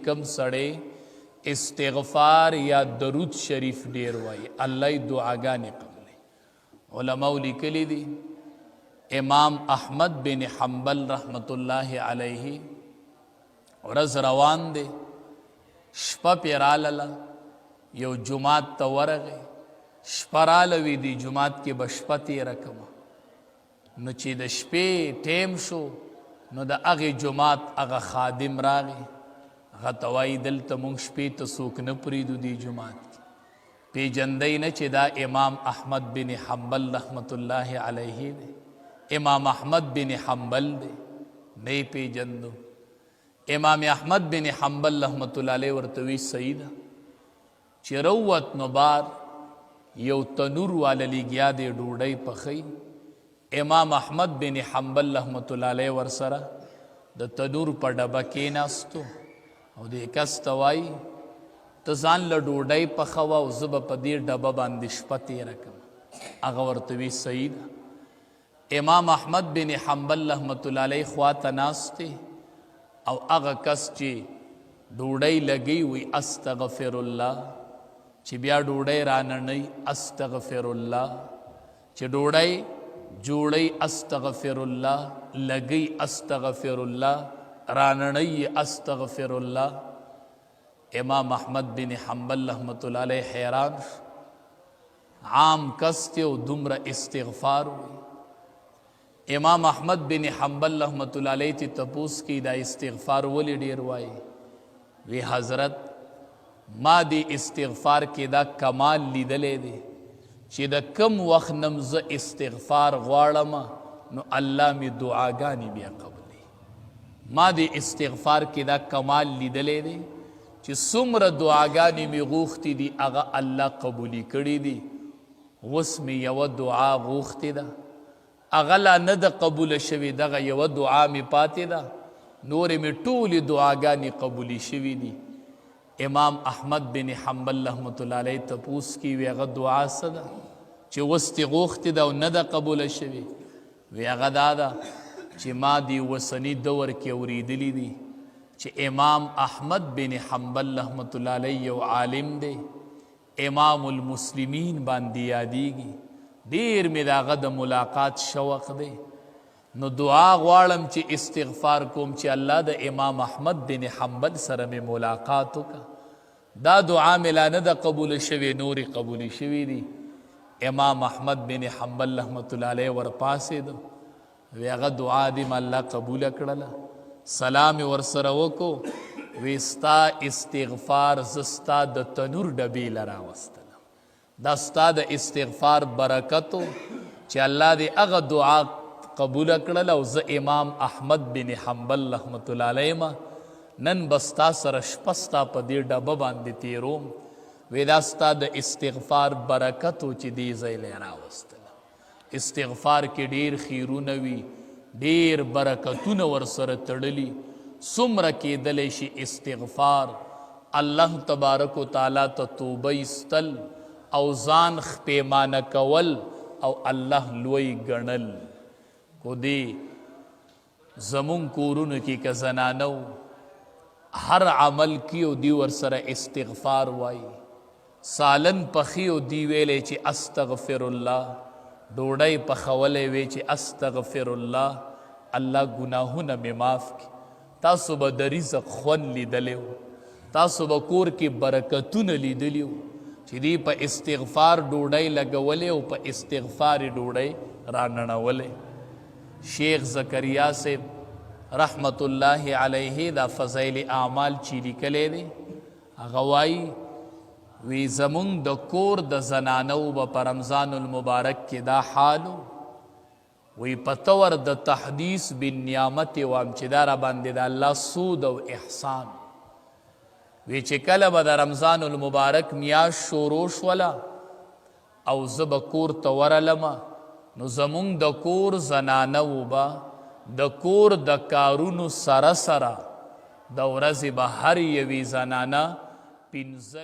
چې کم سړی استغفار یا درود شریف ډیر وای الله دعاګانې قبلې. علماء لیکلي دي امام احمد بن حنبل رحمت الله علیه ورځ روان دی، شپه پې راله، یو جماعت ته ورغی، شپه راله وی دی جماعت کې به شپه تېره کړمه. نو چې د شپې ټیم شو نو د هغې جماعت هغه خادم راغی، هغه ته وایي دلته موږ شپې ته څوک نه پرېږدو دی جماعت کې، پېژندی نه چې دا امام احمد بن حنبل رحمت الله علیه دی، امام احمد بن حنبل دی، نه یې پېژندو. امام احمد بن حنبل رحمت الله علیه ورته وی صحیح ده. چې روت نو بار یو تنور والا لګیا دی ډوډۍ پخی. امام احمد بن حنبل رحمت الله علیه ورسره د تنور په ډبه کېناستو او دې کس ته وایي ته ځان له ډوډۍ پخوه او زه به په دې ډبه باندې شپه تېره کړم. هغه ورته وی صحیح ده. امام احمد بن حنبل رحمت الله علیه خواته ناست دی او هغه کس چې ډوډۍ لګی وی استغفر الله، چې بیا ډوډۍ راننئ استغفر الله، چې ډوډۍ جوړی استغفر الله، لګی استغفر الله، راننئ استغفر الله. امام احمد بن حنبل رحمت الله علیه حیران شو، عام کس دی او دومره استغفار وی. امام احمد بن حنبل رحمت الله علیه تی تپوس کی دا استغفار ولی ډیر وای؟ وی حضرت ما دی استغفار کې دا کمال لیدلې دی چې د کم وخت نم زه استغفار غواړم نو الله می دعاګانې بیا قبلې. ما دی استغفار کې دا کمال لیدلې دی چې څومره دعاګانې می غوښتې دي هغه الله قبولي کړي دي. اوس می یوه دعا غوښتې ده هغه لا نه ده قبوله شوې، دغه یوه دعا مې پاتې ده، نورې مې ټولې دعاګانې قبولې شوي دي. امام احمد بن حنبل رحمت الله علیه تپوس کی وی هغه دعا څه ده چې اوس تې غوښتې ده او نه ده قبوله شوې؟ وی هغه دا ده چې ما دی وسني دور کې اورېدلي دي چې امام احمد بن حنبل رحمت الله علیه یو عالم دی، امام المسلمین باندې یادیږي، ډیر مې د هغه د ملاقات شوق دی. نو دعا غواړم چې استغفار کوم چې الله د امام احمد بن حنبل سره مې ملاقات وکړه. دا دعا مې لا نه ده قبوله شوې، نورې قبولې شوې دي. امام احمد بن حنبل رحمت الله علیه ورپاسېدو، وی هغه دعا دې م الله قبوله کړله. سلام یې ورسره وکړو، وی ستا استغفار زه ستا د تنور ډبې له راوستلم. دا ستا د استغفار برکتو چې الله دې هغه دعا قبوله کړله او زه امام احمد بن حنبل رحمت الله علیه ما نن به ستا سره شپه ستا په دې ډبه باندې تېروم. وی دا ستا د استغفار برکتو چې دې ځای لی راوستله. استغفار کې ډیر خیرونه وي، ډیر برکتونه ورسره تړلي. څومره کېدلی شي استغفار الله تبارک و تعالی ته توبه ایستل او ځان خپیمانه کول او الله لوی ګڼل. کو دی زمون کورونو کې که زنانو هر عمل کی او دی ورسره استغفار وای، سالن پخی او دی ویلې چې استغفر الله، ډوډۍ پخولی وی چې استغفر الله، الله ګناهونه مې معاف کړي. تاسو به د رزق خوند لیدلی و، تاسو به کور کې برکتونه لیدلی و چې دی په استغفار ډوډۍ لګولې او په استغفار ډوډۍ راننولې. شیخ زکریا صاحب رحمت الله علیه دا فضائل اعمال چې لیکلی دی هغه وایي وی زمونږ د کور د زنانو به په رمضان المبارک کې دا حالو، وی په طور د تحدیث بالنعمت وام چې دا را باندې د الله سود او احسان. وی چې کله به د رمضان المبارک میاشت شروع شوله او زه به کور ته ورلمه نو زمونږ د کور زنانو به د کور د کارونو سره سره د ورځې به هر یوې زنانه پنځه